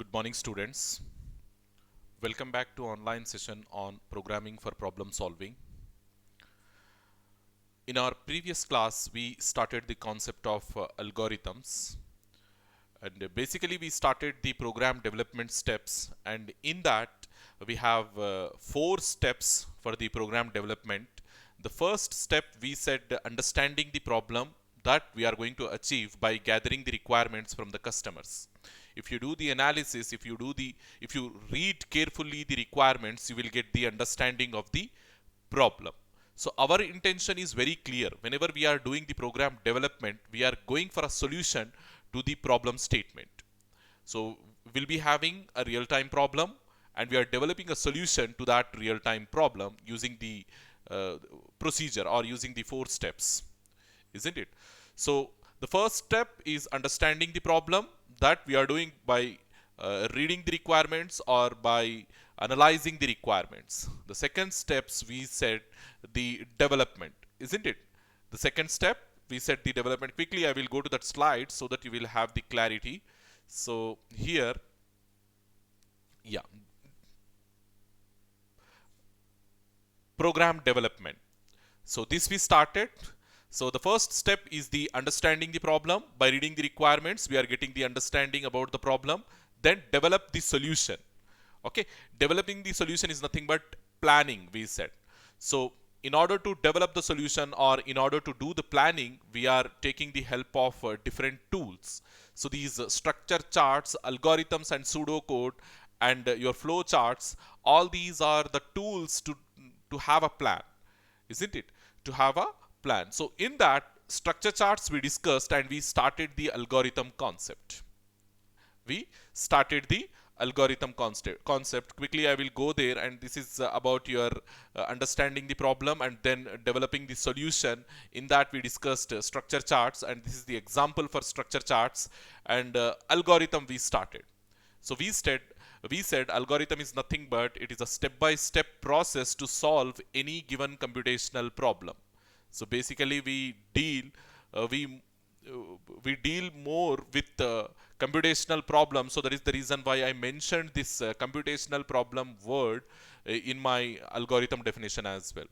Good morning, students. Welcome back to online session on programming for problem solving. In our previous class, we started the concept of algorithms, and basically we started the program development steps, and in that we have four steps for the program development. The first step we said understanding the problem that we are going to achieve by gathering the requirements from the customers. If you do the analysis, if you read carefully the requirements, you will get the understanding of the problem. So our intention is very clear. Whenever we are doing the program development, we are going for a solution to the problem statement. So we'll be having a real-time problem, and we are developing a solution to that real-time problem using the uh, procedure or using the four steps, isn't it? So the first step is understanding the problem that we are doing by reading the requirements or by analyzing the requirements. The second steps we said the development, isn't it? The second step we said the development. Quickly I will go to that slide so that you will have the clarity. So here, yeah, program development. So this we started. So the first step is the understanding the problem. By reading the requirements, we are getting the understanding about the problem. Then develop the solution. Okay, developing the solution is nothing but planning, we said. So in order to develop the solution or in order to do the planning, we are taking the help of different tools. So these structure charts, algorithms and pseudocode and your flow charts, all these are the tools to have a plan, isn't it? To have a plan. So in that structure charts we discussed and we started the algorithm concept. We started the algorithm concept. Quickly I will go there, and this is about your understanding the problem and then developing the solution. In that we discussed structure charts, and this is the example for structure charts, and algorithm we started. So we said algorithm is nothing but it is a step-by-step process to solve any given computational problem. So basically uh, we we deal more with computational problems. So that is the reason why I mentioned this computational problem word in my algorithm definition as well.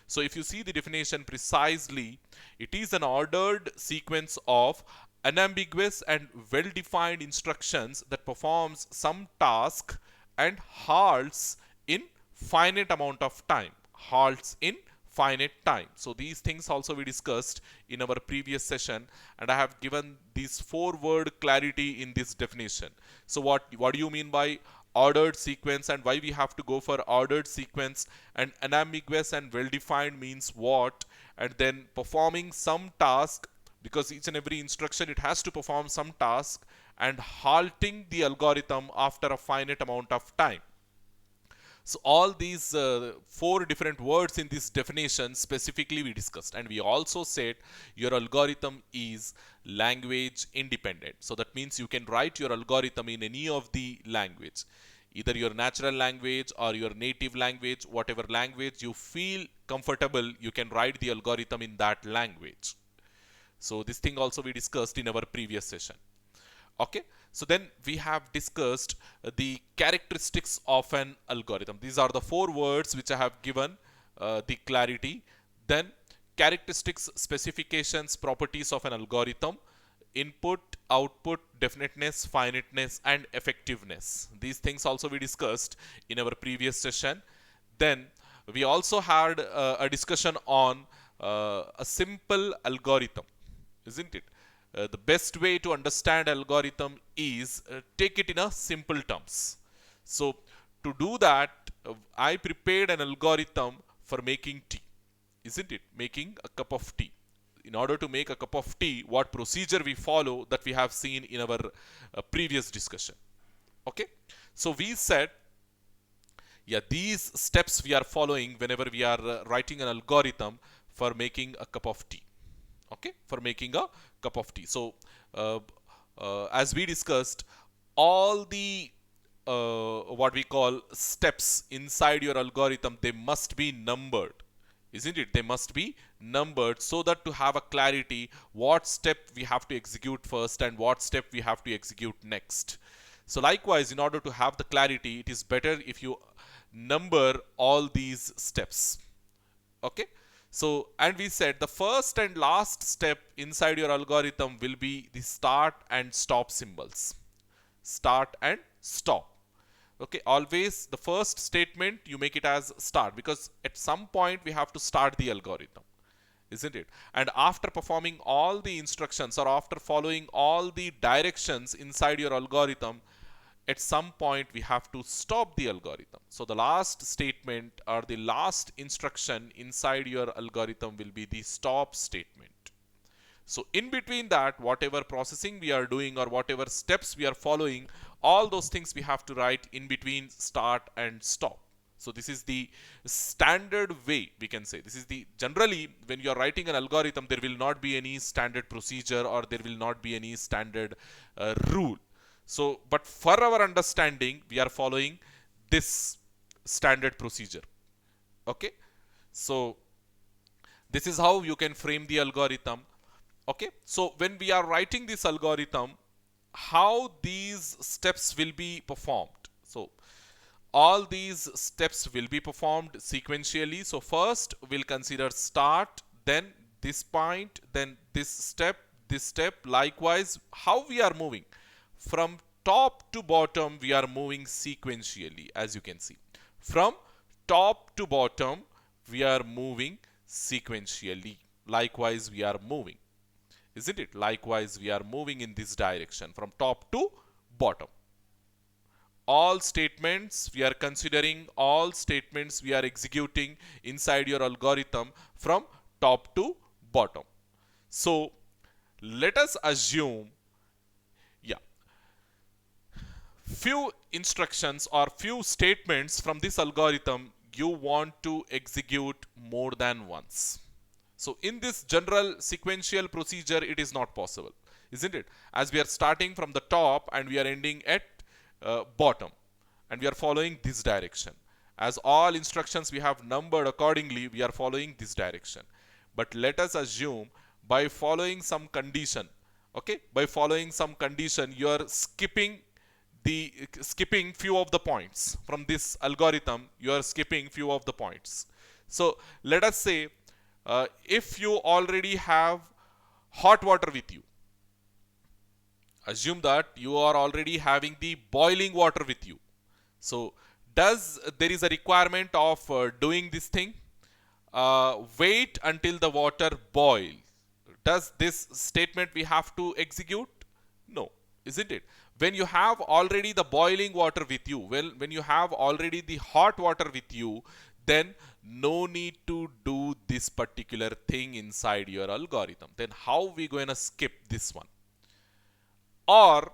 So if you see the definition precisely, it is an ordered sequence of unambiguous and well-defined instructions that performs some task and halts in finite amount of time. Halts in finite time. So these things also we discussed in our previous session, and I have given this four-word clarity in this definition. So what do you mean by ordered sequence, and why we have to go for ordered sequence, and unambiguous and well-defined means what, and then performing some task, because each and every instruction it has to perform some task, and halting the algorithm after a finite amount of time. So all these four different words in this definition specifically we discussed, and we also said your algorithm is language independent. So that means you can write your algorithm in any of the language, either your natural language or your native language, whatever language you feel comfortable, you can write the algorithm in that language. So this thing also we discussed in our previous session. Okay, so then we have discussed the characteristics of an algorithm. These are the four words which I have given the clarity. Then characteristics, specifications, properties of an algorithm, input, output, definiteness, finiteness, and effectiveness. These things also we discussed in our previous session. Then we also had a discussion on a simple algorithm, isn't it? The best way to understand algorithm is take it in a simple terms. So to do that, I prepared an algorithm for making tea, isn't it? Making a cup of tea. In order to make a cup of tea, what procedure we follow, that we have seen in our previous discussion. Okay, so we said, yeah, these steps we are following whenever we are writing an algorithm for making a cup of tea. Okay, for making a cup of tea. So as we discussed, all the what we call steps inside your algorithm, they must be numbered, isn't it? They must be numbered so that to have a clarity what step we have to execute first and what step we have to execute next. So likewise, in order to have the clarity, it is better if you number all these steps. Okay. So, and we said the first and last step inside your algorithm will be the start and stop symbols. Start and stop. Okay, always the first statement you make it as start, because at some point we have to start the algorithm, isn't it? And after performing all the instructions or after following all the directions inside your algorithm, at some point we have to stop the algorithm. So the last statement or the last instruction inside your algorithm will be the stop statement. So in between that, whatever processing we are doing or whatever steps we are following, all those things we have to write in between start and stop. So this is the standard way, we can say. This is the, generally when you are writing an algorithm, there will not be any standard procedure or there will not be any standard rule. So, but for our understanding, we are following this standard procedure. Okay. So this is how you can frame the algorithm. Okay, so when we are writing this algorithm, how these steps will be performed? So all these steps will be performed sequentially. So first we'll consider start, then this point, then this step, likewise how we are moving from top to bottom. We are moving sequentially, as you can see. From top to bottom we are moving sequentially. Likewise we are moving, isn't it? Likewise we are moving in this direction from top to bottom. All statements we are considering, all statements we are executing inside your algorithm from top to bottom. So let us assume, yeah, few instructions or few statements from this algorithm you want to execute more than once. So in this general sequential procedure, it is not possible, isn't it? As we are starting from the top and we are ending at bottom, and we are following this direction. As all instructions we have numbered accordingly, we are following this direction. But let us assume by following some condition, okay, by following some condition, you are skipping few of the points from this algorithm. You are skipping few of the points. So let us say, if you already have hot water with you, assume that you are already having the boiling water with you. So there is a requirement of doing this thing? Wait until the water boils. Does this statement we have to execute? No, isn't it? When you have already the boiling water with you, well, when you have already the hot water with you, then no need to do this particular thing inside your algorithm. Then how we going to skip this one? Or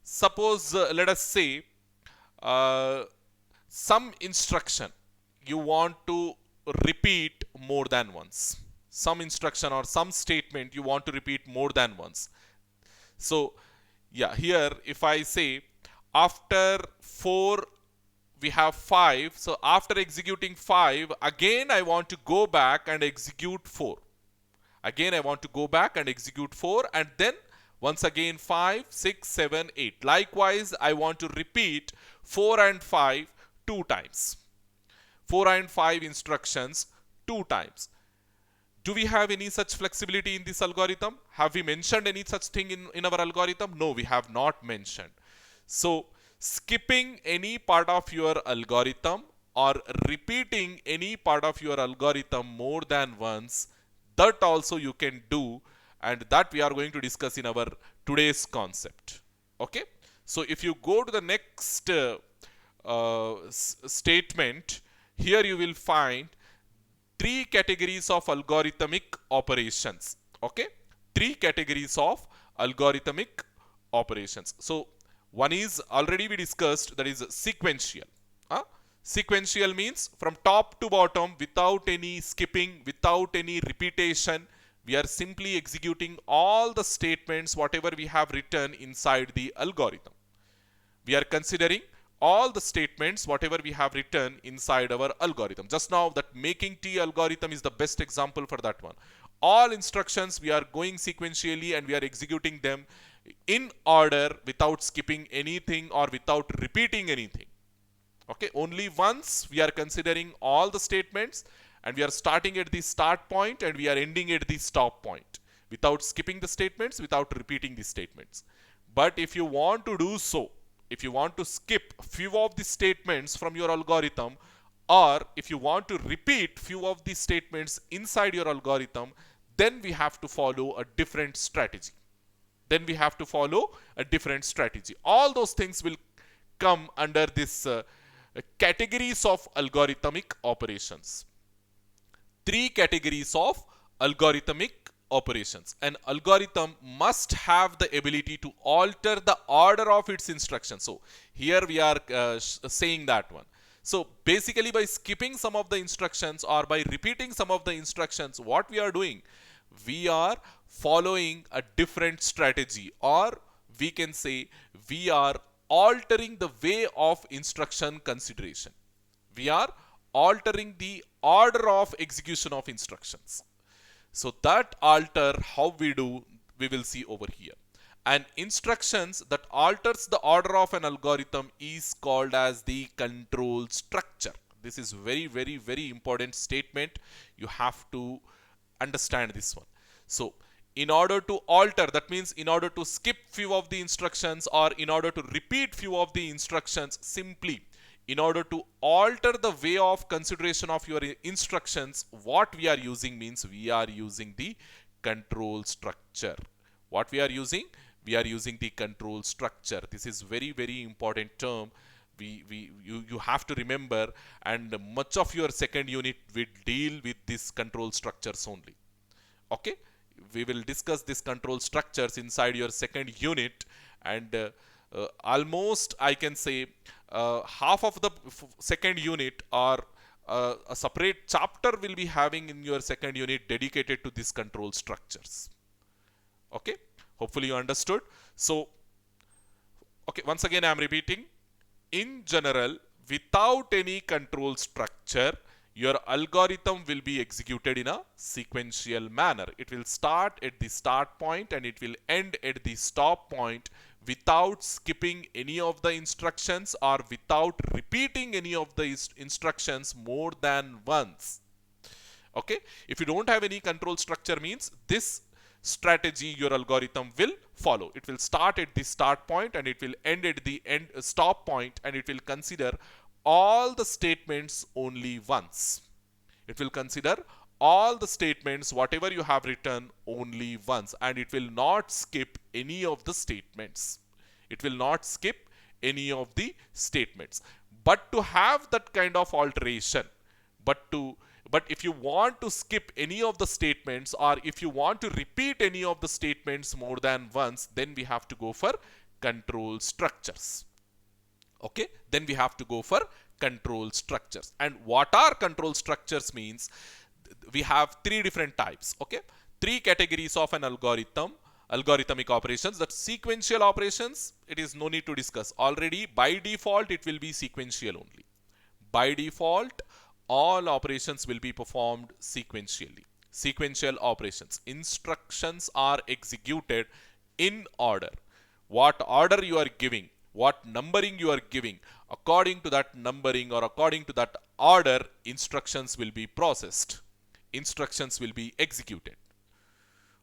suppose, let us say, some instruction you want to repeat more than once. Some instruction or some statement you want to repeat more than once. So yeah, here if I say after 4 we have 5, so after executing 5, again I want to go back and execute 4. Again I want to go back and execute 4, and then once again 5, 6, 7, 8. Likewise I want to repeat 4 and 5 2 times. 4 and 5 instructions 2 times. Do we have any such flexibility in this algorithm? Have we mentioned any such thing in our algorithm? No, we have not mentioned. So skipping any part of your algorithm or repeating any part of your algorithm more than once, that also you can do, and that we are going to discuss in our today's concept. Okay, so if you go to the next statement, here you will find 3 categories of algorithmic operations. Okay, 3 categories of algorithmic operations. So one is already we discussed, that is sequential. Sequential means from top to bottom without any skipping, without any repetition. We are simply executing all the statements whatever we have written inside the algorithm. We are considering all the statements whatever we have written inside our algorithm. Just now that making tea algorithm is the best example for that one. All instructions we are going sequentially and we are executing them in order without skipping anything or without repeating anything. Okay, only once we are considering all the statements, and we are starting at the start point and we are ending at the stop point without skipping the statements, without repeating the statements. But if you want to do so, if you want to skip few of the statements from your algorithm, or if you want to repeat few of the statements inside your algorithm, then we have to follow a different strategy. All those things will come under this categories of algorithmic operations. 3 categories of algorithmic operations. An algorithm must have the ability to alter the order of its instructions. So here we are saying that one. So basically, by skipping some of the instructions or by repeating some of the instructions, what we are doing, we are following a different strategy, or we can say we are altering the way of instruction consideration. We are altering the order of execution of instructions. So that alter, how we do, we will see over here. And instructions that alters the order of an algorithm is called as the control structure. This is very, very, very important statement. You have to understand this one. So in order to alter, that means in order to skip few of the instructions or in order to repeat few of the instructions, simply in order to alter the way of consideration of your instructions, what we are using means we are using the control structure. What we are using? We are using the control structure. This is very, very important term. You have to remember, and much of your second unit will deal with these control structures only. Okay, we will discuss these control structures inside your second unit, and almost I can say half of the second unit or a separate chapter will be having in your second unit dedicated to these control structures. Okay, hopefully you understood. So okay, once again I am repeating. In general, without any control structure, your algorithm will be executed in a sequential manner. It will start at the start point and it will end at the stop point without skipping any of the instructions or without repeating any of the instructions more than once. Okay, if you don't have any control structure, means this strategy your algorithm will follow. It will start at the start point and it will end at the end stop point, and it will consider all the statements only once. It will consider all the statements whatever you have written only once, and it will not skip any of the statements. It will not skip any of the statements. But to have that kind of alteration, but if you want to skip any of the statements or if you want to repeat any of the statements more than once, then we have to go for control structures. Okay, then we have to go for control structures. And what are control structures means, we have 3 different types. Okay, 3 categories of an algorithmic operations. That sequential operations, it is no need to discuss. Already by default it will be sequential only. By default all operations will be performed sequentially. Sequential operations, instructions are executed in order. What order you are giving, what numbering you are giving, according to that numbering or according to that order, instructions will be processed. Instructions will be executed.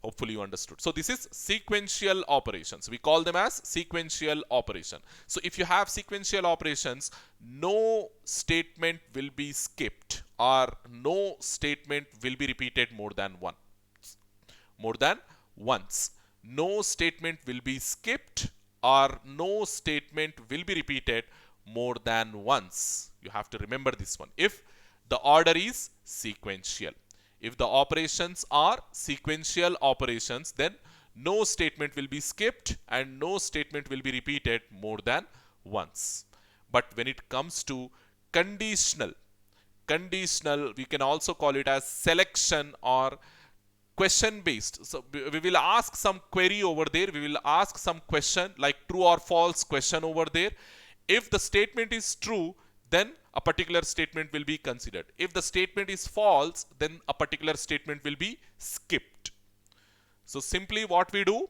Hopefully you understood. So this is sequential operations. We call them as sequential operation. So if you have sequential operations, no statement will be skipped or no statement will be repeated more than once. More than once. No statement will be skipped or no statement will be repeated more than once. You have to remember this one. If the order is sequential. If the operations are sequential operations, then no statement will be skipped and no statement will be repeated more than once. But when it comes to conditional, we can also call it as selection or question based. So we will ask some query over there. We will ask some question like true or false question over there. If the statement is true, then a particular statement will be considered. If the statement is false, then a particular statement will be skipped. So simply what we do,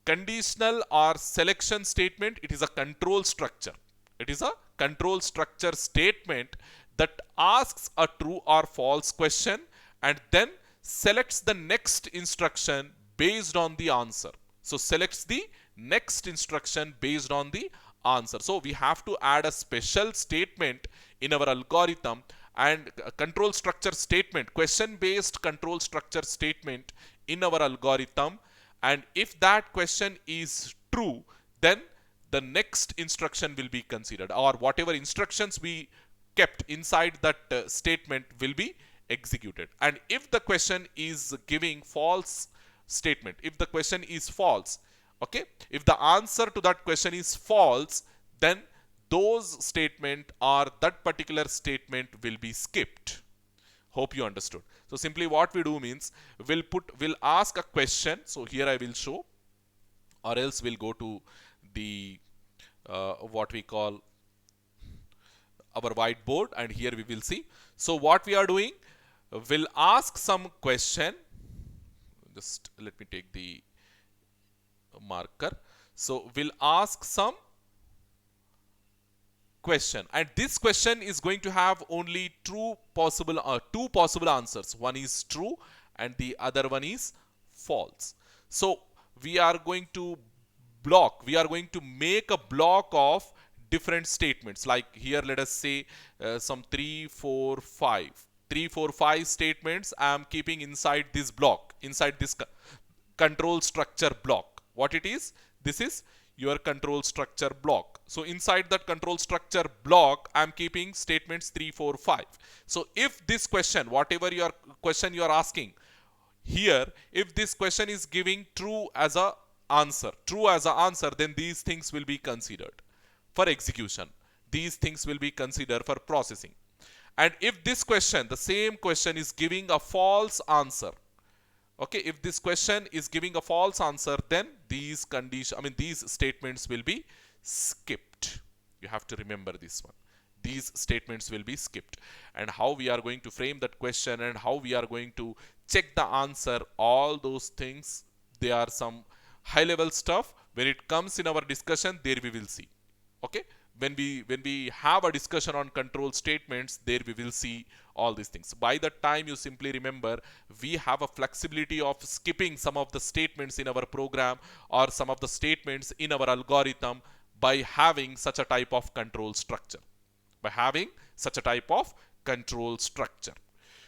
Conditional or selection statement, it is a control structure. It is a control structure statement that asks a true or false question and then selects the next instruction based on the answer. So selects the next instruction based on the answer. So we have to add a special statement in our algorithm, and a control structure statement, question based control structure statement in our algorithm. And if that question is true, then the next instruction will be considered, or whatever instructions we kept inside that statement will be executed. And if the question is giving false statement, if the question is false, okay, if the answer to that question is false, then those statement or that particular statement will be skipped. Hope you understood. So simply what we do means, we'll ask a question. So here I will show, or else we'll go to the what we call our whiteboard, and here we will see. So what we are doing, we'll ask some question. Just let me take the marker. So we'll ask some question, and this question is going to have only two possible answers. One is true and the other one is false. So we are going to make a block of different statements. Like here, let us say some 3, 4, 5 statements I am keeping inside this block, inside this control structure block. What it is? This is your control structure block. So inside that control structure block, I am keeping statements 3, 4, 5. So if this question, whatever your question you are asking here, if this question is giving true as a answer, then these things will be considered for execution. These things will be considered for processing. And if this question, the same question, is giving a false answer, okay, if this question is giving a false answer, then these statements will be skipped. You have to remember this one. These statements will be skipped. And how we are going to frame that question and how we are going to check the answer, all those things, they are some high level stuff. When it comes in our discussion, there we will see. Okay, when we have a discussion on control statements, there we will see all these things. By that time, you simply remember, we have a flexibility of skipping some of the statements in our program or some of the statements in our algorithm by having such a type of control structure.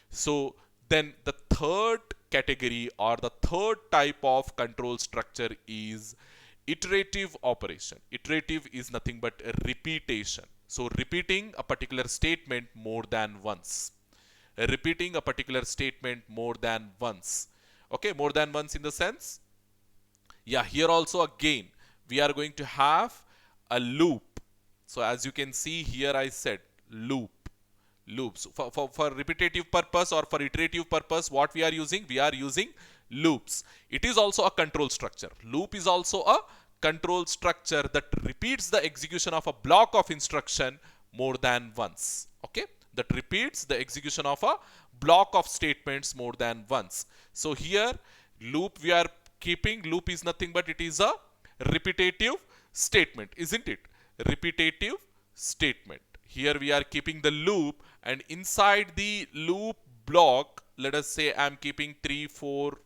So then the third category or the third type of control structure is iterative operation. Iterative is nothing but a repetition. So repeating a particular statement more than once. Repeating a particular statement more than once. Okay, more than once in the sense, yeah, here also again we are going to have a loop. So as you can see here, I said loops. For repetitive purpose or for iterative purpose, what we are using? We are using loops. It is also a control structure. Loop is also a control structure that repeats the execution of a block of instruction more than once. Okay, that repeats the execution of a block of statements more than once. So here loop we are keeping, loop is nothing but it is a repetitive statement, isn't it? Repetitive statement. Here we are keeping the loop, and inside the loop block, let us say I am keeping 3, 4,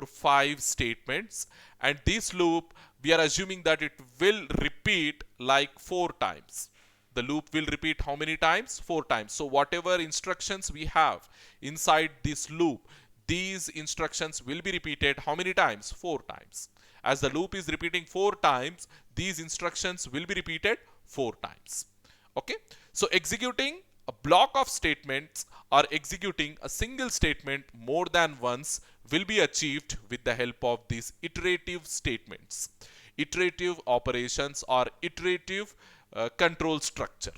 5 statements, and this loop we are assuming that it will repeat like 4 times. The loop will repeat how many times? 4 times. So whatever instructions we have inside this loop, these instructions will be repeated how many times? 4 times. As the loop is repeating 4 times, these instructions will be repeated 4 times. Okay, so executing a block of statements or executing a single statement more than once will be achieved with the help of these iterative statements, iterative operations, or iterative control structure.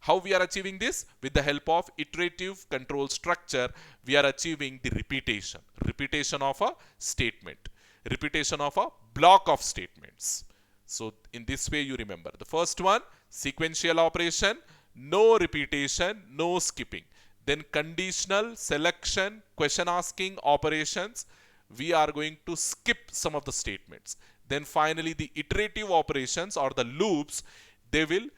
How we are achieving this? With the help of iterative control structure, we are achieving the repetition of a statement, repetition of a block of statements. So in this way you remember. The first one, sequential operation, no repetition, no skipping. Then conditional, selection, question asking operations, we are going to skip some of the statements. Then finally the iterative operations or the loops, they will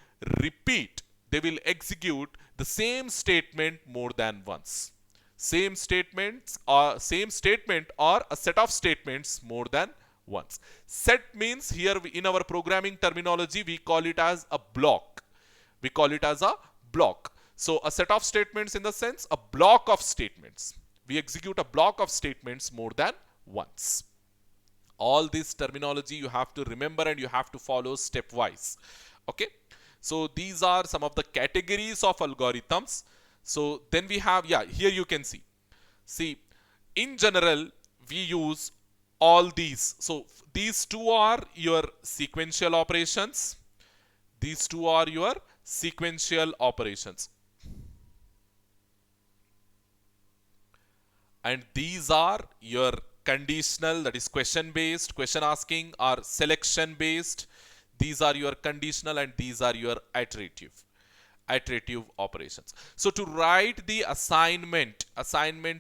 repeat, they will execute the same statement more than once. Same statement or a set of statements more than once. Set means here in our programming terminology we call it as a block. We call it as a block. So a set of statements in the sense a block of statements. We execute a block of statements more than once. All this terminology you have to remember and you have to follow stepwise. Okay. So these are some of the categories of algorithms. So then we have, yeah, here you can see. See, in general, we use all these. So these two are your sequential operations. These two are your sequential operations. And these are your conditional, that is question based, question asking, or selection based. These are your conditional and these are your iterative operations. So to write the assignment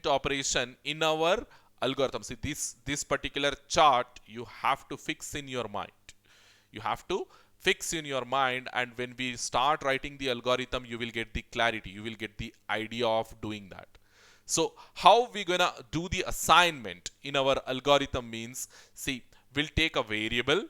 operation in our algorithm, see this particular chart you have to fix in your mind. You have to fix in your mind, and when we start writing the algorithm, you will get the clarity, you will get the idea of doing that. So how we gonna do the assignment in our algorithm means, see, we'll take a variable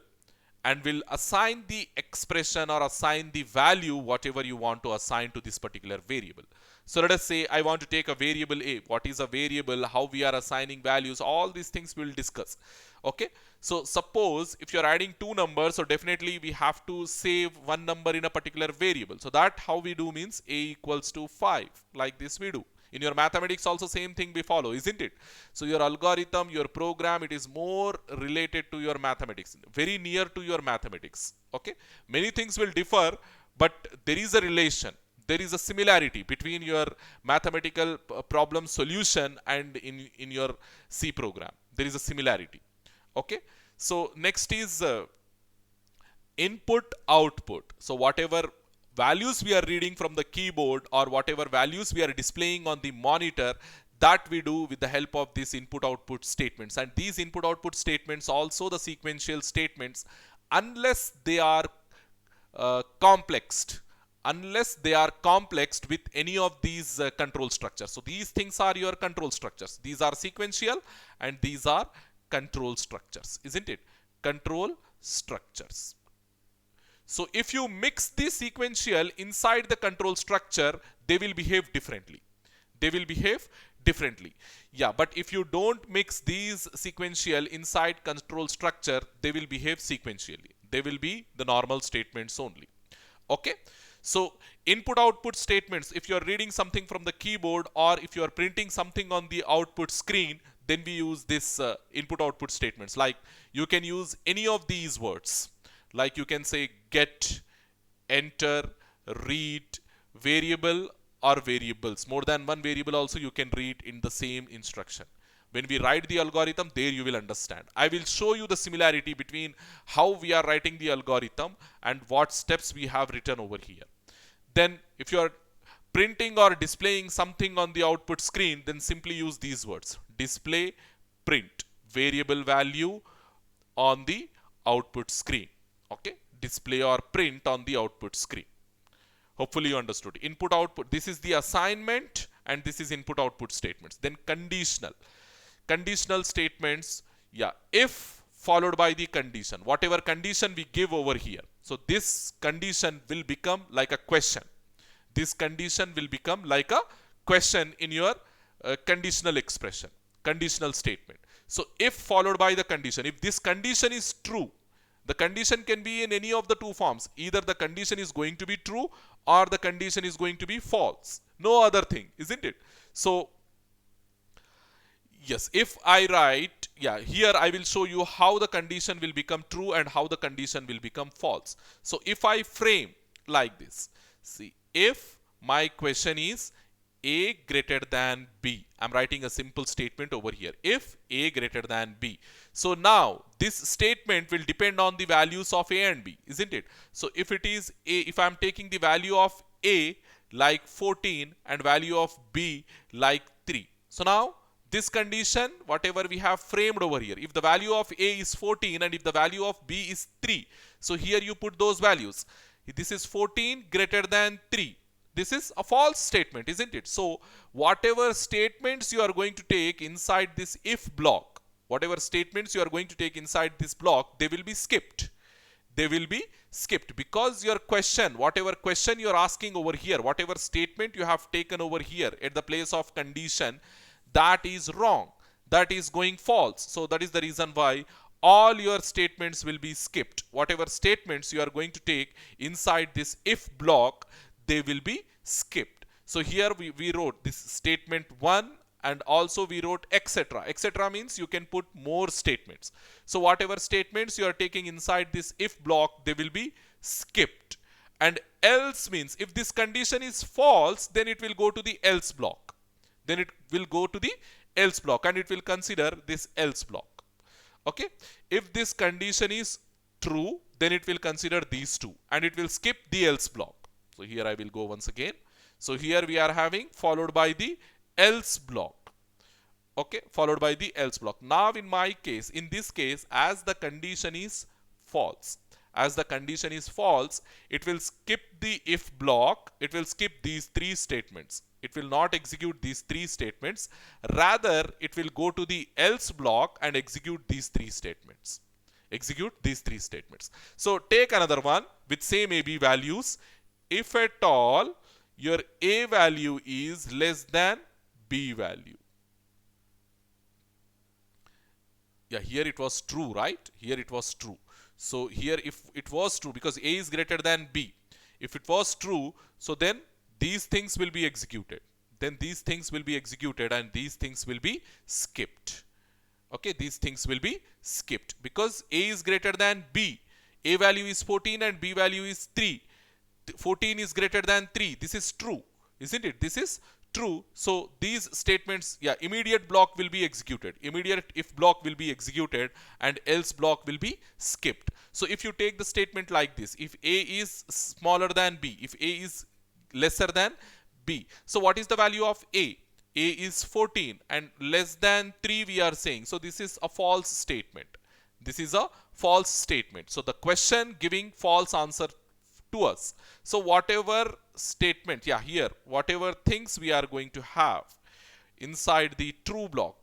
and we'll assign the expression or assign the value whatever you want to assign to this particular variable. So let us say I want to take a variable A. What is a variable? How we are assigning values? All these things we'll discuss. Okay. So suppose if you're adding two numbers, so definitely we have to save one number in a particular variable. So that how we do means A equals to 5. Like this we do. In your mathematics also same thing we follow, isn't it? So your algorithm, your program, it is more related to your mathematics, very near to your mathematics. Okay. Many things will differ, but there is a relation. There is a similarity between your mathematical problem solution and in your C program. There is a similarity. Okay. So next is input output. So whatever values we are reading from the keyboard or whatever values we are displaying on the monitor, that we do with the help of these input output statements. And these input output statements, also the sequential statements, unless they are complexed with any of these control structures. So these things are your control structures. These are sequential and these are control structures, isn't it? Control structures. So if you mix the sequential inside the control structure, they will behave differently. They will behave differently. Yeah, but if you don't mix these sequential inside control structure, they will behave sequentially. They will be the normal statements only. Okay. So input output statements, if you are reading something from the keyboard or if you are printing something on the output screen, then we use this input output statements. Like you can use any of these words. Like you can say get, enter, read, variable or variables. More than one variable also you can read in the same instruction. When we write the algorithm, there you will understand. I will show you the similarity between how we are writing the algorithm and what steps we have written over here. Then if you are printing or displaying something on the output screen, then simply use these words. Display, print, variable value on the output screen. Okay, display or print on the output screen. Hopefully you understood. Input output, this is the assignment and this is input output statements. Then conditional statements, yeah, if followed by the condition, whatever condition we give over here. So this condition will become like a question. This condition will become like a question in your conditional expression, conditional statement. So if followed by the condition, if this condition is true, the condition can be in any of the two forms. Either the condition is going to be true or the condition is going to be false. No other thing, isn't it? So, yes, if I write, yeah, here I will show you how the condition will become true and how the condition will become false. So, if I frame like this, see, if my question is A greater than B, I'm writing a simple statement over here. If A greater than B. So now this statement will depend on the values of A and B, isn't it? So if it is A, if I'm taking the value of A like 14 and value of B like 3. So now this condition, whatever we have framed over here, if the value of A is 14 and if the value of B is 3, so here you put those values. This is 14 greater than 3. This is a false statement, isn't it? So whatever statements you are going to take inside this if block, whatever statements you are going to take inside this block, they will be skipped. They will be skipped because your question, whatever question you are asking over here, whatever statement you have taken over here at the place of condition, that is wrong. That is going false. So that is the reason why all your statements will be skipped. Whatever statements you are going to take inside this if block, they will be skipped. So here we wrote this statement 1 and also we wrote etc. Etc means you can put more statements. So whatever statements you are taking inside this if block, they will be skipped. And else means if this condition is false, then it will go to the else block. Then it will go to the else block and it will consider this else block. Okay. If this condition is true, then it will consider these two and it will skip the else block. So here I will go once again. So here we are having followed by the else block. Okay, followed by the else block. Now in my case, in this case, as the condition is false, it will skip the if block. It will skip these three statements. It will not execute these three statements. Rather, it will go to the else block and execute these three statements. So take another one with same AB values. If at all your A value is less than B value. Yeah, here it was true, right? Here it was true. So here if it was true, because A is greater than B, if it was true, so then these things will be executed. And these things will be skipped. Okay, these things will be skipped because A is greater than B. A value is 14 and B value is 3. 14 is greater than 3. This is true, isn't it? This is true. So these statements, yeah, immediate block will be executed. Immediate if block will be executed and else block will be skipped. So if you take the statement like this, if A is smaller than B, if A is lesser than B. So what is the value of A? A is 14 and less than 3 we are saying. So this is a false statement. So the question giving false answer to us. So whatever statement, yeah, here, whatever things we are going to have inside the true block,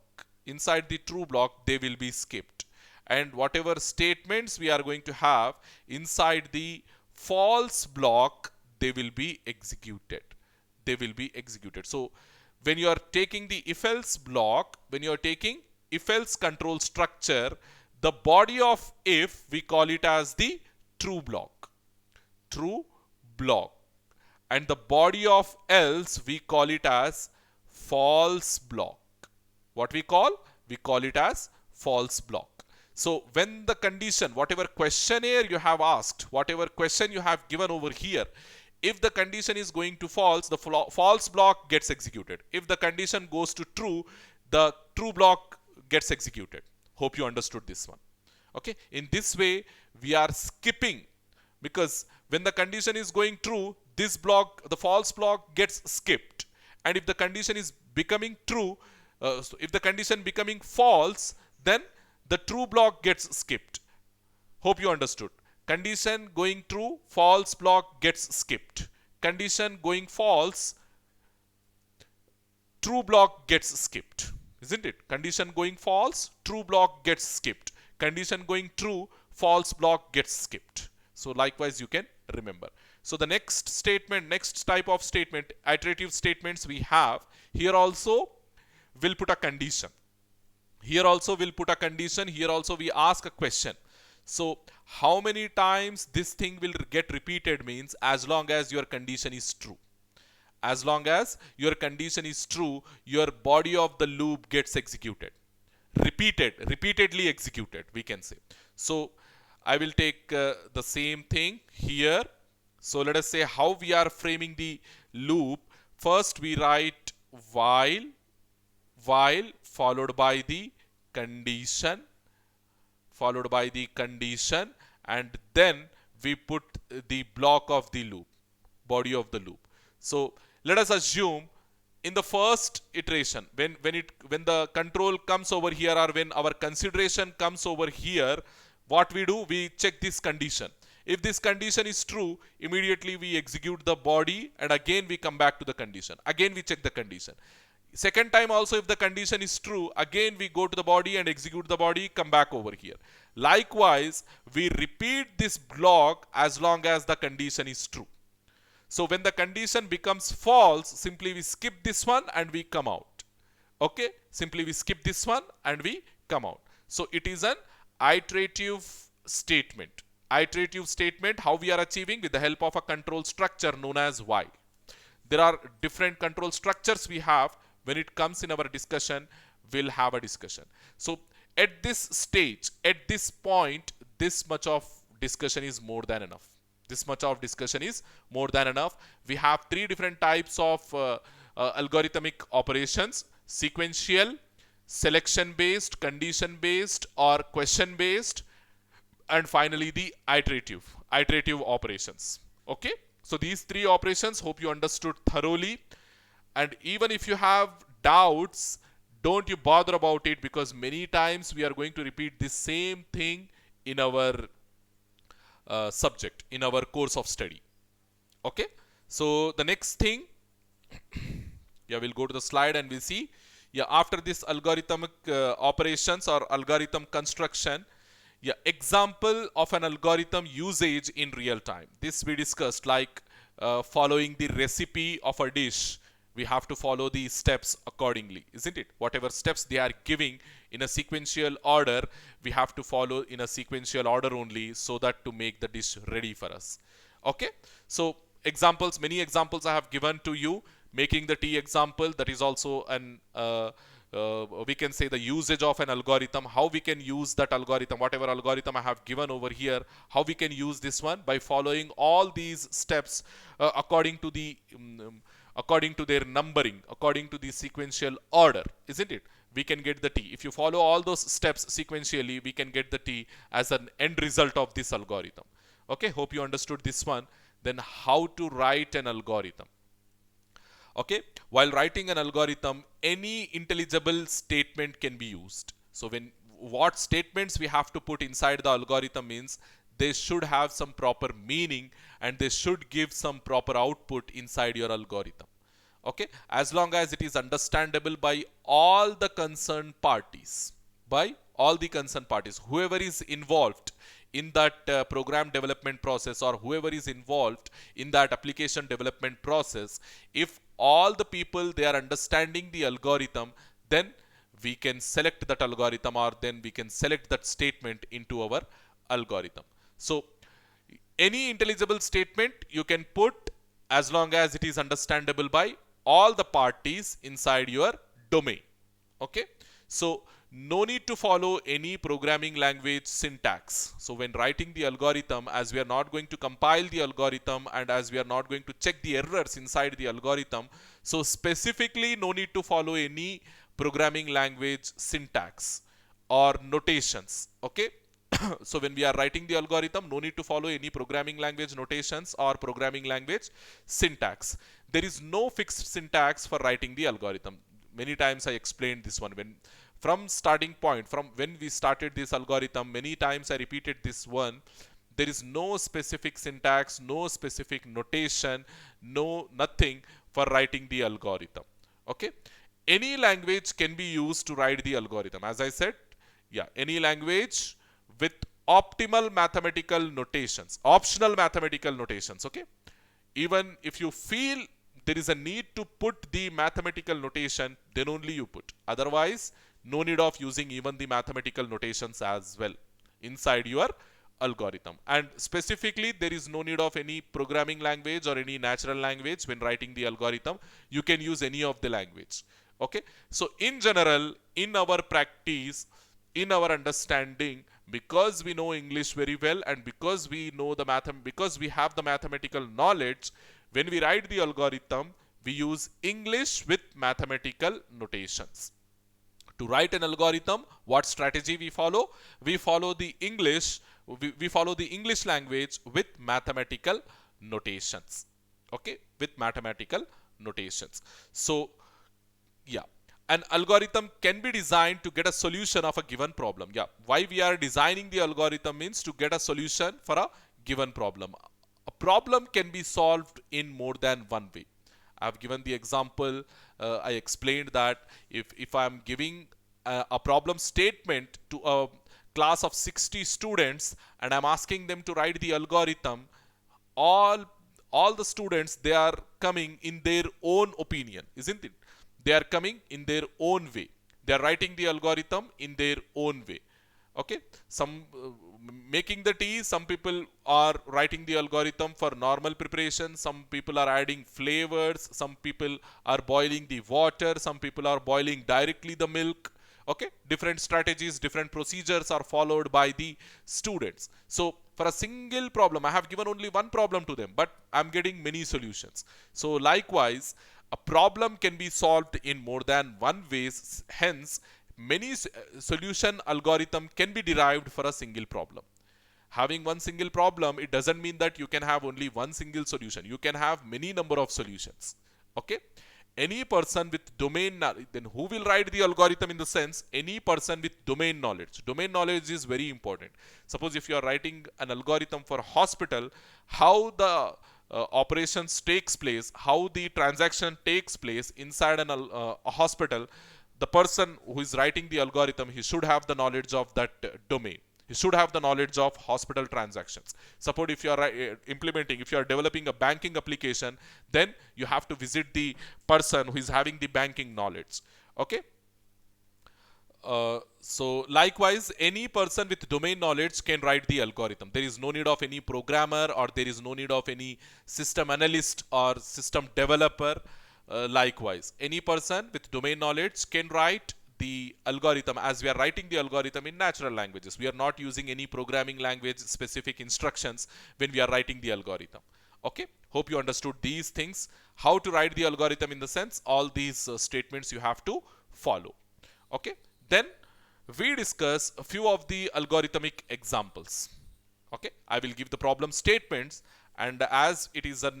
they will be skipped. And whatever statements we are going to have inside the false block, they will be executed. So when you are taking the if else block, when you are taking if else control structure, the body of if, we call it as the true block. And the body of else, we call it as false block. What we call? We call it as false block. So when the condition, whatever questionnaire you have asked, whatever question you have given over here, if the condition is going to false, the false block gets executed. If the condition goes to true, the true block gets executed. Hope you understood this one. Okay. In this way, we are skipping, because when the condition is going true, this block, the false block, gets skipped. And if the condition is becoming true, so if the condition becoming false, then the true block gets skipped. Hope you understood. Condition going true, false block gets skipped. Condition going false, true block gets skipped. Isn't it? Condition going false, true block gets skipped. Condition going true, false block gets skipped. So likewise you can remember. So the next statement, next type of statement, iterative statements we have. Here also we'll put a condition. Here also we ask a question. So how many times this thing will get repeated means as long as your condition is true. As long as your condition is true, your body of the loop gets executed. Repeatedly executed, we can say. So I will take the same thing here. So let us say how we are framing the loop. First we write while followed by the condition, and then we put the block of the loop, body of the loop. So let us assume in the first iteration, when the control comes over here, or when our consideration comes over here, what we do, we check this condition. If this condition is true, immediately we execute the body, and again we come back to the condition. Again we check the condition. Second time also, if the condition is true, again we go to the body and execute the body, come back over here. Likewise, we repeat this block as long as the condition is true. So when the condition becomes false, simply we skip this one and we come out. Okay, simply we skip this one and we come out. So it is an iterative statement. Iterative statement, how we are achieving, with the help of a control structure known as while. There are different control structures we have. When it comes in our discussion, we'll have a discussion. So at this stage, at this point, this much of discussion is more than enough. This much of discussion is more than enough. We have three different types of algorithmic operations: sequential, selection based, condition based, or question based, and finally the iterative operations. Okay, so these three operations, hope you understood thoroughly. And even if you have doubts, don't you bother about it, because many times we are going to repeat the same thing in our subject, in our course of study. Okay, so the next thing, yeah, we'll go to the slide and we'll see. Yeah, after this algorithmic operations or algorithm construction, yeah, example of an algorithm usage in real time. This we discussed, like following the recipe of a dish. We have to follow the steps accordingly, isn't it? Whatever steps they are giving in a sequential order, we have to follow in a sequential order only, so that to make the dish ready for us. Okay, so examples, many examples I have given to you. Making the tea example, that is also an we can say the usage of an algorithm. How we can use that algorithm, whatever algorithm I have given over here, how we can use this one by following all these steps according to their numbering, according to the sequential order, isn't it? We can get the T. If you follow all those steps sequentially, we can get the T as an end result of this algorithm. Okay, hope you understood this one. Then how to write an algorithm. Okay, while writing an algorithm, any intelligible statement can be used. So what statements we have to put inside the algorithm means they should have some proper meaning, and they should give some proper output inside your algorithm. Okay, as long as it is understandable by all the concerned parties, whoever is involved in that program development process, or whoever is involved in that application development process, if all the people they are understanding the algorithm, then we can select that algorithm, or then we can select that statement into our algorithm. So any intelligible statement you can put as long as it is understandable by all the parties inside your domain. Okay, so no need to follow any programming language syntax. So when writing the algorithm, as we are not going to compile the algorithm, and as we are not going to check the errors inside the algorithm, so specifically no need to follow any programming language syntax or notations. Okay, so when we are writing the algorithm, no need to follow any programming language notations or programming language syntax. There is no fixed syntax for writing the algorithm. Many times I explained this one. From starting point, from when we started this algorithm, many times I repeated this one. There is no specific syntax, no specific notation, nothing for writing the algorithm. Okay, any language can be used to write the algorithm. As I said, yeah, any language with optimal mathematical notations, optional mathematical notations. Okay, even if you feel there is a need to put the mathematical notation, then only you put. Otherwise, no need of using even the mathematical notations as well inside your algorithm. And specifically, there is no need of any programming language or any natural language when writing the algorithm. You can use any of the language. Okay, so in general, in our practice, in our understanding, because we know English very well, and because we know because we have the mathematical knowledge, when we write the algorithm, we use English with mathematical notations. To write an algorithm, what strategy we follow? We follow the English language with mathematical notations. Okay, with mathematical notations. So Yeah, an algorithm can be designed to get a solution of a given problem. Yeah, why we are designing the algorithm means to get a solution for a given problem. A problem can be solved in more than one way. I have given the example. I explained that if I am giving a problem statement to a class of 60 students and I'm asking them to write the algorithm, all all the students, they are coming in their own opinion, isn't it? They are coming in their own way. They are writing the algorithm in their own way. Okay, some making the tea, some people are writing the algorithm for normal preparation, some people are adding flavors, some people are boiling the water, some people are boiling directly the milk. Okay, different strategies, different procedures are followed by the students. So for a single problem, I have given only one problem to them, but I'm getting many solutions. So likewise, a problem can be solved in more than one ways. Hence, many solution algorithm can be derived for a single problem. Having one single problem, it doesn't mean that you can have only one single solution. You can have many number of solutions. Okay, any person with domain knowledge, then who will write the algorithm? In the sense, any person with domain knowledge. Domain knowledge is very important. Suppose if you are writing an algorithm for hospital, how the operations takes place, how the transaction takes place inside a hospital, the person who is writing the algorithm, he should have the knowledge of that domain. He should have the knowledge of hospital transactions. Suppose if you are implementing, if you are developing a banking application, then you have to visit the person who is having the banking knowledge. Okay. So likewise, any person with domain knowledge can write the algorithm. There is no need of any programmer, or there is no need of any system analyst or system developer. Likewise, any person with domain knowledge can write the algorithm, as we are writing the algorithm in natural languages. We are not using any programming language specific instructions when we are writing the algorithm. Okay, hope you understood these things. How to write the algorithm, in the sense, all these statements you have to follow. Okay, then we discuss a few of the algorithmic examples. Okay, I will give the problem statements, and as it is a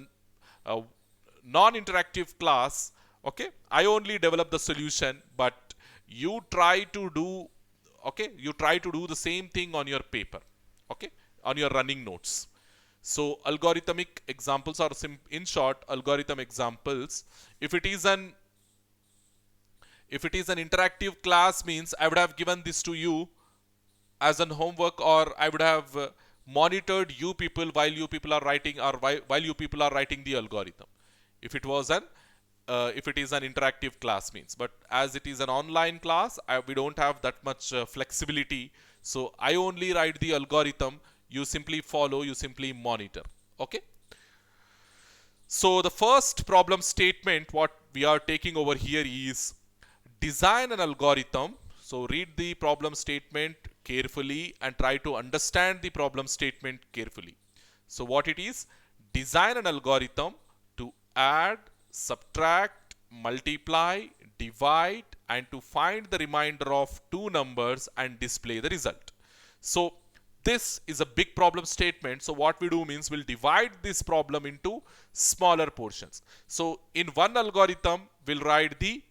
non-interactive class, okay, I only develop the solution, but you try to do, okay, you try to do the same thing on your paper, okay, on your running notes. So algorithmic examples are in short, algorithm examples. If it is an interactive class, means I would have given this to you as an homework, or I would have monitored you people while you people are writing, or while you people are writing the algorithm. If it was an if it is an interactive class means, but as it is an online class, we don't have that much flexibility. So I only write the algorithm, you simply follow, you simply monitor. Okay. So the first problem statement what we are taking over here is design an algorithm. So read the problem statement carefully and try to understand the problem statement carefully. So what it is, design an algorithm to add, subtract, multiply, divide, and to find the remainder of two numbers and display the result. So this is a big problem statement. So what we do means we'll divide this problem into smaller portions. So in one algorithm, we'll write the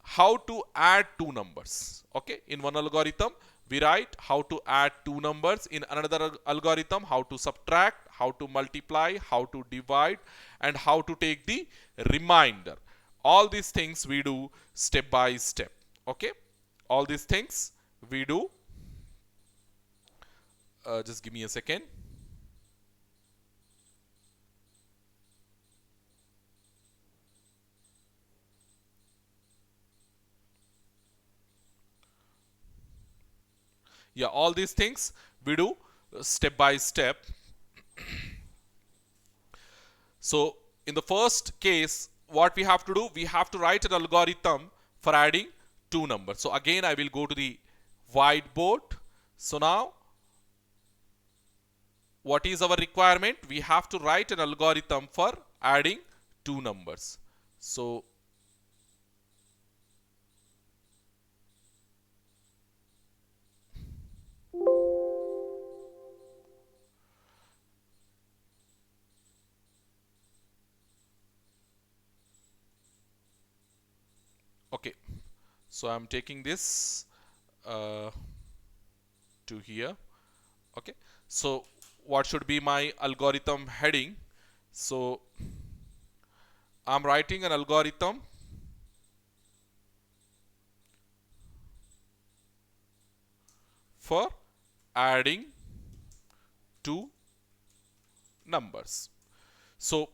how to add two numbers. Okay, in one algorithm we write how to add two numbers. In another algorithm, how to subtract, how to multiply, how to divide, and how to take the remainder. All these things we do step by step. Okay, all these things we do. Just give me a second. Yeah, all these things we do step by step. So in the first case, what we have to do, we have to write an algorithm for adding two numbers. So again, I will go to the whiteboard. So now, what is our requirement? We have to write an algorithm for adding two numbers. So okay, So I'm taking this to here. Okay, so what should be my algorithm heading? So I'm writing an algorithm for adding two numbers. So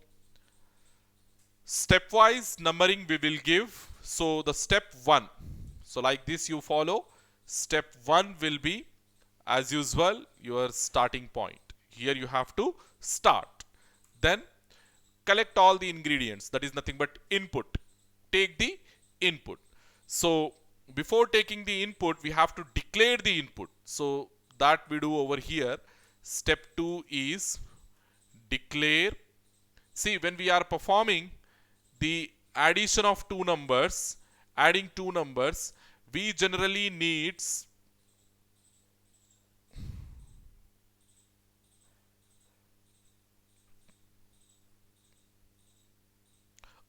stepwise numbering we will give. So the step 1, so like this you follow. Step 1 will be as usual your starting point. Here you have to start. Then collect all the ingredients, that is nothing but input. Take the input. So before taking the input we have to declare the input. So that we do over here. Step 2 is declare. See, when we are performing the addition of two numbers, adding two numbers, we generally needs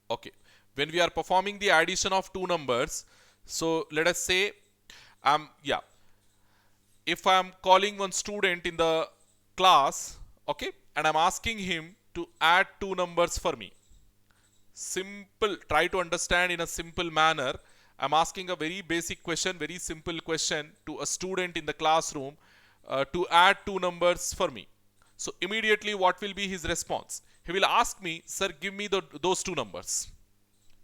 okay, when we are performing the addition of two numbers, so let us say yeah, if I am calling one student in the class, okay, and I'm asking him to add two numbers for me. Simple, try to understand in a simple manner. I'm asking a very basic question, very simple question to a student in the classroom to add two numbers for me. So immediately what will be his response? He will ask me, sir, give me those two numbers.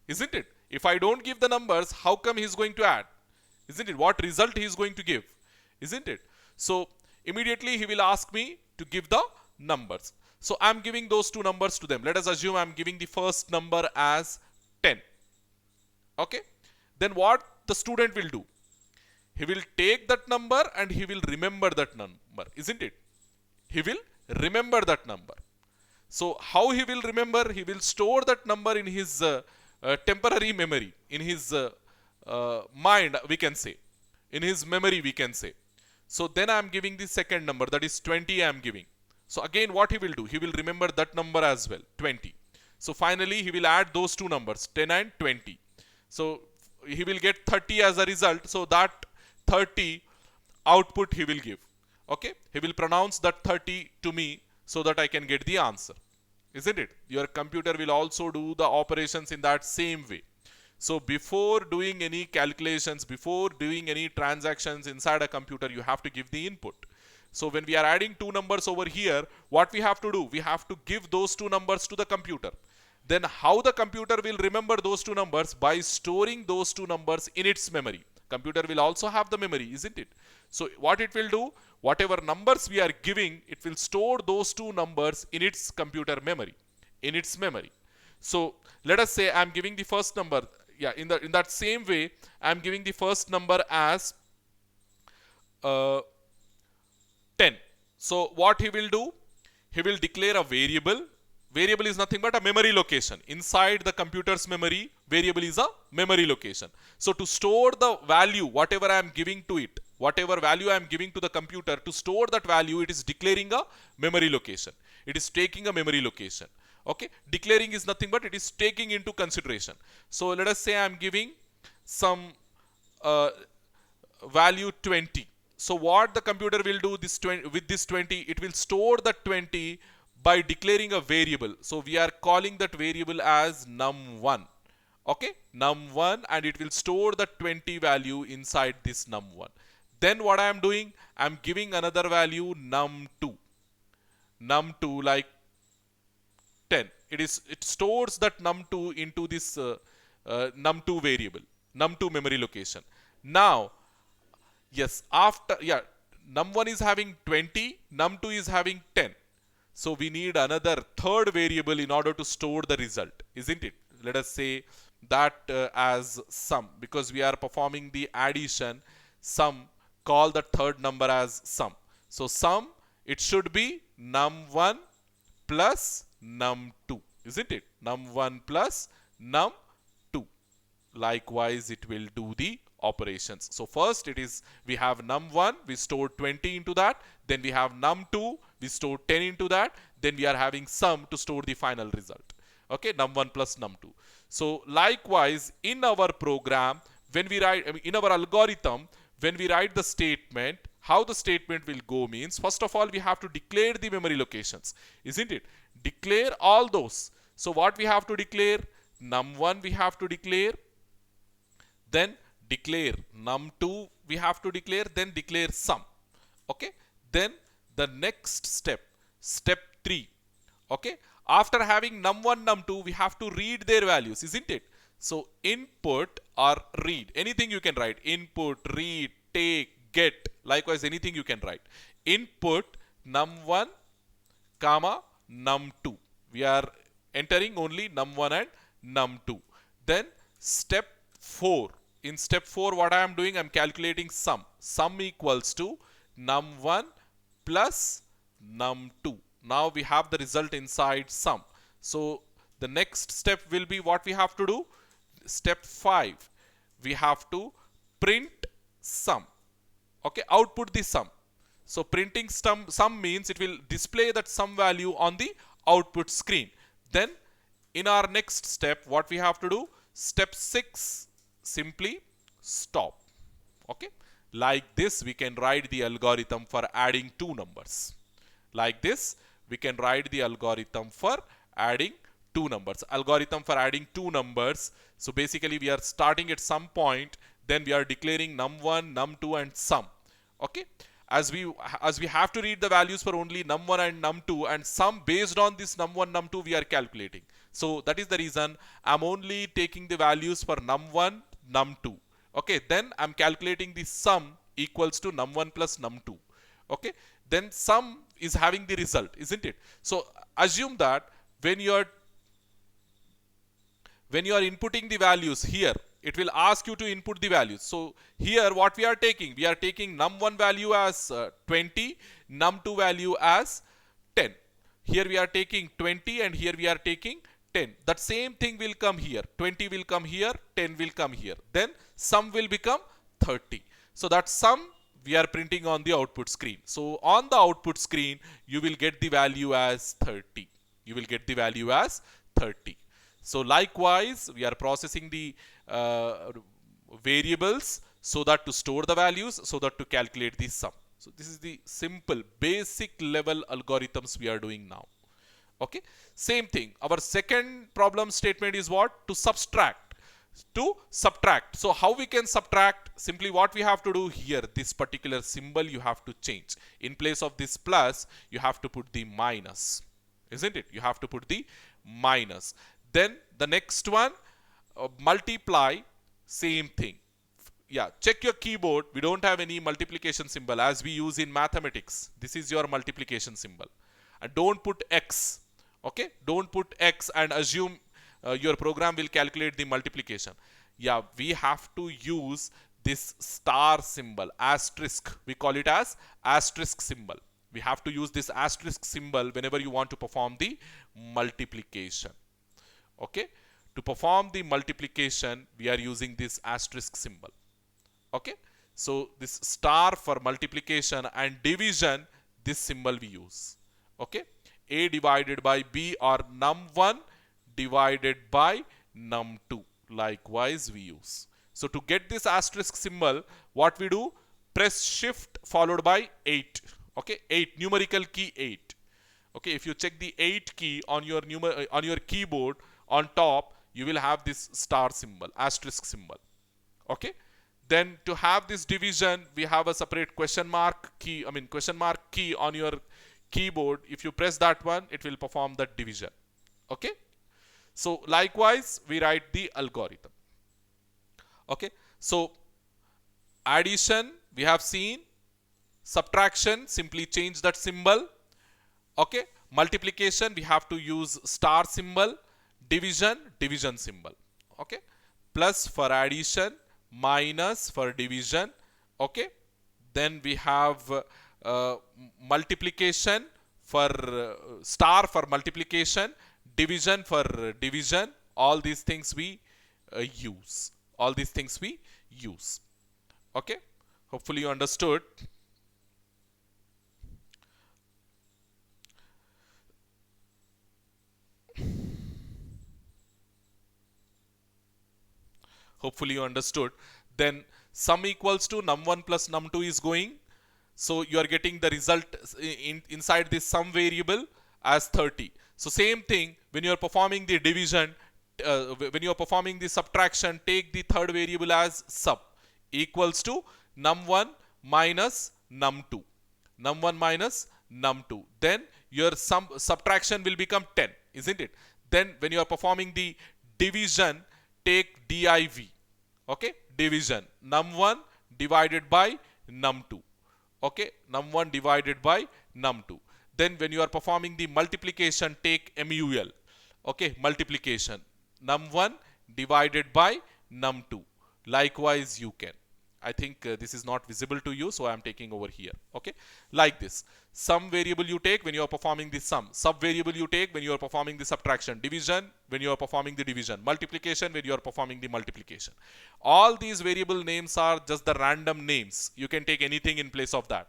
Isn't it? If I don't give the numbers, how come he's going to add? Isn't it? What result he is going to give? Isn't it? So immediately he will ask me to give the numbers. So I'm giving those two numbers to them. Let us assume I'm giving the first number as 10. Okay. Then what the student will do? He will take that number and he will remember that number. Isn't it? He will remember that number. So how he will remember? He will store that number in his temporary memory, in his mind, we can say, in his memory, we can say. So then I am giving the second number, that is 20 I am giving. So again what he will do? He will remember that number as well, 20. So finally he will add those two numbers, 10 and 20. So he will get 30 as a result. So that 30 output he will give. Okay, he will pronounce that 30 to me so that I can get the answer. Isn't it? Your computer will also do the operations in that same way. So before doing any calculations, before doing any transactions inside a computer, you have to give the input. So when we are adding two numbers over here, what we have to do? We have to give those two numbers to the computer. Then how the computer will remember those two numbers? By storing those two numbers in its memory. Computer will also have the memory, isn't it? So what it will do? Whatever numbers we are giving, it will store those two numbers in its computer memory, in its memory. So let us say I'm giving the first number. Yeah, in that same way, I'm giving the first number as 10. So what he will do? He will declare a variable. Variable is nothing but a memory location. Inside the computer's memory, variable is a memory location. So to store the value, whatever I am giving to it, whatever value I am giving to the computer, to store that value, it is declaring a memory location. It is taking a memory location. Okay, declaring is nothing but it is taking into consideration. So let us say I am giving some value 20. So what the computer will do this 20, with this 20, it will store that 20 by declaring a variable. So we are calling that variable as num1. Okay, num1, and it will store the 20 value inside this num1. Then what I am doing? I am giving another value num2. Num2 like 10. It stores that num2 into this num2 variable, num2 memory location. Now, yes, after, yeah, num1 is having 20, num2 is having 10. So we need another third variable in order to store the result, isn't it? Let us say that as sum, because we are performing the addition. Sum, call the third number as sum. So sum, it should be num1 plus num2, isn't it? Num1 plus num2. Likewise, it will do the operations. So first it is, we have num1, we store 20 into that. Then we have num2, we store 10 into that. Then we are having sum to store the final result. Okay, num1 plus num2. So likewise, in our program, when we write, I mean, in our algorithm, when we write the statement, how the statement will go means, first of all, we have to declare the memory locations, isn't it? Declare all those. So what we have to declare? Num1 we have to declare, then declare num2 we have to declare, then declare sum. Okay, then the next step, step 3. Okay, after having num1 num2 we have to read their values, isn't it? So input or read, anything you can write, input, read, take, get, likewise anything you can write. Input num1 comma num2, we are entering only num1 and num2. Then step 4, in step 4 what I am doing, I am calculating sum equals to num1 plus num2. Now we have the result inside sum. So the next step will be what we have to do. Step 5, we have to print sum. Okay, output the sum. So printing sum means it will display that sum value on the output screen. Then in our next step, what we have to do, step 6, simply stop. Okay, like this we can write the algorithm for adding two numbers. Like this we can write the algorithm for adding two numbers. Algorithm for adding two numbers. So basically we are starting at some point, then we are declaring num1, num2 and sum. Okay, as we have to read the values for only num1 and num2, and sum based on this num1 num2 we are calculating. So that is the reason I'm only taking the values for num1 num2. Okay, then I'm calculating the sum equals to num1 plus num2. Okay, then sum is having the result, isn't it? So assume that when you are inputting the values here, it will ask you to input the values. So here what we are taking num1 value as 20, num2 value as 10. Here we are taking 20 and here we are taking 10. That same thing will come here. 20 will come here, 10 will come here. Then sum will become 30. So that sum we are printing on the output screen. So on the output screen, you will get the value as 30. You will get the value as 30. So likewise, we are processing the variables so that to store the values, so that to calculate the sum. So this is the simple basic level algorithms we are doing now. Okay, same thing. Our second problem statement is what? To subtract. So how we can subtract? Simply what we have to do here, this particular symbol you have to change. In place of this plus, you have to put the minus, isn't it? You have to put the minus. Then the next one, multiply, same thing. Yeah, check your keyboard. We don't have any multiplication symbol as we use in mathematics. This is your multiplication symbol. And don't put X. Okay, don't put X and assume your program will calculate the multiplication. Yeah, we have to use this star symbol, asterisk. We call it as asterisk symbol. We have to use this asterisk symbol whenever you want to perform the multiplication. Okay, to perform the multiplication we are using this asterisk symbol. Okay, so this star for multiplication and division, this symbol we use. Okay, a divided by b or num1 divided by num2, likewise we use. So to get this asterisk symbol, what we do, press shift followed by 8. Okay, 8, numerical key 8. Okay, if you check the 8 key on your keyboard, on top you will have this star symbol, asterisk symbol. Okay, then to have this division we have a separate question mark key on your keyboard. If you press that one, it will perform that division. Okay, so likewise we write the algorithm. Okay, so addition we have seen, subtraction simply change that symbol. Okay, multiplication we have to use star symbol, division symbol. Okay, plus for addition, minus for division. Okay, then we have multiplication for star for multiplication, division for division. All these things we use. Okay, hopefully you understood. Hopefully you understood. Then sum equals to num1 plus num2 is going. So you are getting the result inside this sum variable as 30. So same thing when you are performing the division, when you are performing the subtraction, take the third variable as sub equals to num1 minus num2. Num1 minus num2. Then your subtraction will become 10, isn't it? Then when you are performing the division, take div. Okay, division num1 divided by num2. Okay, num1 divided by num2. Then when you are performing the multiplication, take mul. Okay, multiplication num1 divided by num2. Likewise you can. I think this is not visible to you, so I am taking over here. Okay, like this. Sum variable you take when you are performing the sum. Sub variable you take when you are performing the subtraction. Division when you are performing the division. Multiplication when you are performing the multiplication. All these variable names are just the random names. You can take anything in place of that.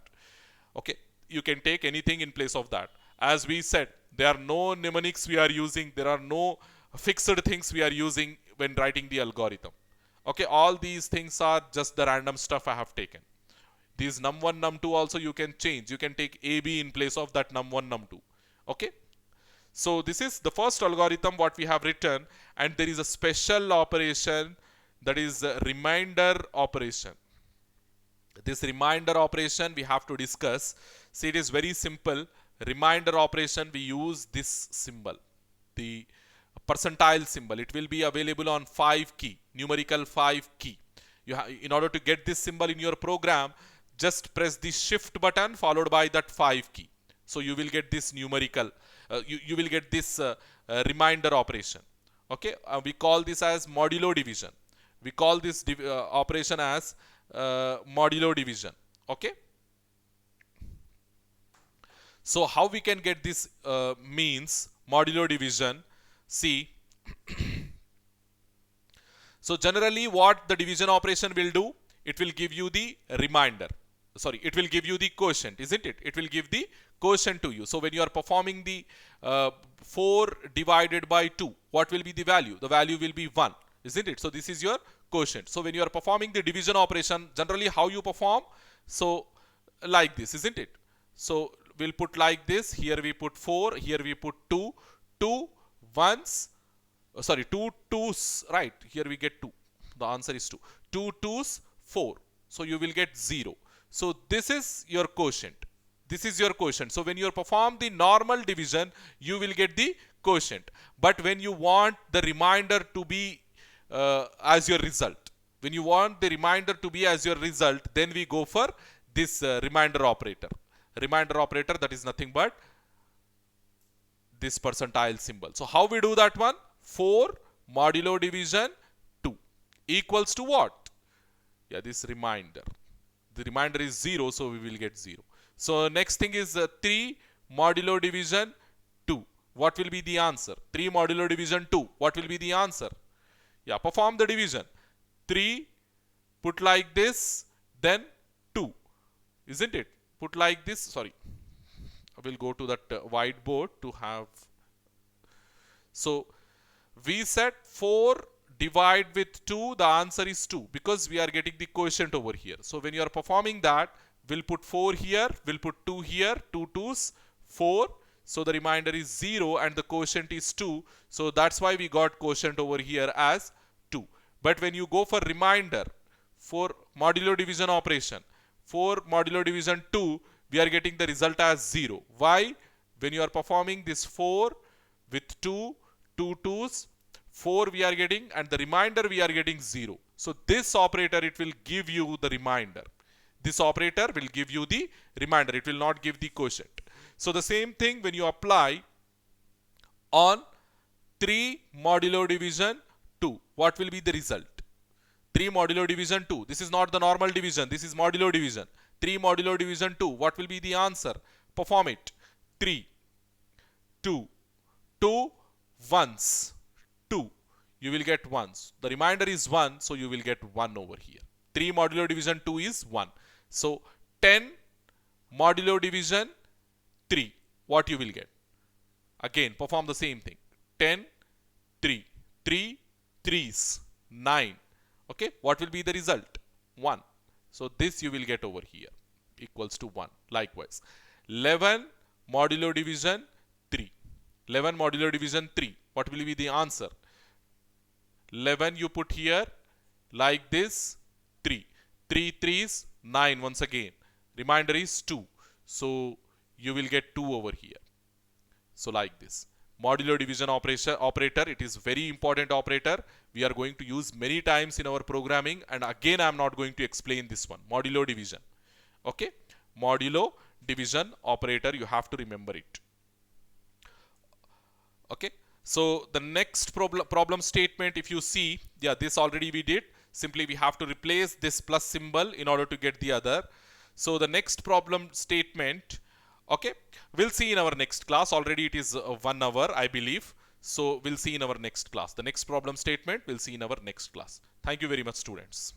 Okay, you can take anything in place of that. As we said, there are no mnemonics we are using. There are no fixed things we are using when writing the algorithm. Okay, all these things are just the random stuff I have taken. These num1, num2 also you can change. You can take AB in place of that num1, num2. Okay. So this is the first algorithm what we have written, and there is a special operation, that is a remainder operation. This remainder operation we have to discuss. See, it is very simple. Remainder operation, we use this symbol, the percentile symbol. It will be available on 5 key, numerical 5 key. In order to get this symbol in your program, just press the shift button followed by that 5 key. So you will get this numerical, you will get this remainder operation. Okay, we call this as modulo division. We call this operation as modulo division. Okay. So how we can get this means modulo division? See, so generally what the division operation will do, it will give you the remainder. Sorry, it will give you the quotient, isn't it? It will give the quotient to you. So when you are performing the 4 divided by 2, what will be the value? The value will be 1, isn't it? So this is your quotient. So when you are performing the division operation, generally how you perform? So like this, isn't it? So we'll put like this. Here we put 4, here we put 2, 2 ones, sorry, 2 twos, right? Here we get 2. The answer is 2. 2 twos, 4. So you will get 0. So this is your quotient. This is your quotient. So when you perform the normal division, you will get the quotient. But when you want the remainder to be as your result, when you want the remainder to be as your result, then we go for this remainder operator. Remainder operator, that is nothing but this percentile symbol. So how we do that one? 4 modulo division 2 equals to what? Yeah, this remainder. The remainder is 0, so we will get 0. So next thing is 3 modulo division 2. What will be the answer? 3 modulo division 2. What will be the answer? Yeah, perform the division. 3, put like this, then 2. Isn't it? Put like this. Sorry. I will go to that whiteboard to have. So we said 4 divide with 2, the answer is 2 because we are getting the quotient over here. So when you are performing that, we'll put 4 here, we'll put 2 here, 2 twos, 4. So the remainder is 0 and the quotient is 2. So that's why we got quotient over here as 2. But when you go for remainder, for modulo division operation, 4 modulo division 2, we are getting the result as 0. Why? When you are performing this 4 with 2, 2 twos, 4 we are getting, and the remainder we are getting 0. So this operator, it will give you the remainder. This operator will give you the remainder. It will not give the quotient. So the same thing when you apply on 3 modulo division 2. What will be the result? 3 modulo division 2. This is not the normal division. This is modulo division. 3 modulo division 2. What will be the answer? Perform it. 3, 2, 2, ones. 2. You will get ones. The remainder is 1, so you will get 1 over here. 3 modulo division 2 is 1. So 10 modulo division 3. What you will get? Again, perform the same thing. 10, 3. 3 threes, 9. Okay, what will be the result? 1. So this you will get over here equals to 1. Likewise, 11 modulo division 3. 11 modulo division 3. What will be the answer? 11 you put here like this, 3. 3 3s 9 once again. Remainder is 2. So you will get 2 over here. So like this. Modulo division operator, it is very important operator. We are going to use many times in our programming, and again I am not going to explain this one. Modulo division. Okay. Modulo division operator, you have to remember it. Okay. So the next problem statement, if you see, yeah, this already we did. Simply we have to replace this plus symbol in order to get the other. So the next problem statement, okay, we'll see in our next class. Already it is 1 hour, I believe. So we'll see in our next class. The next problem statement we'll see in our next class. Thank you very much, students.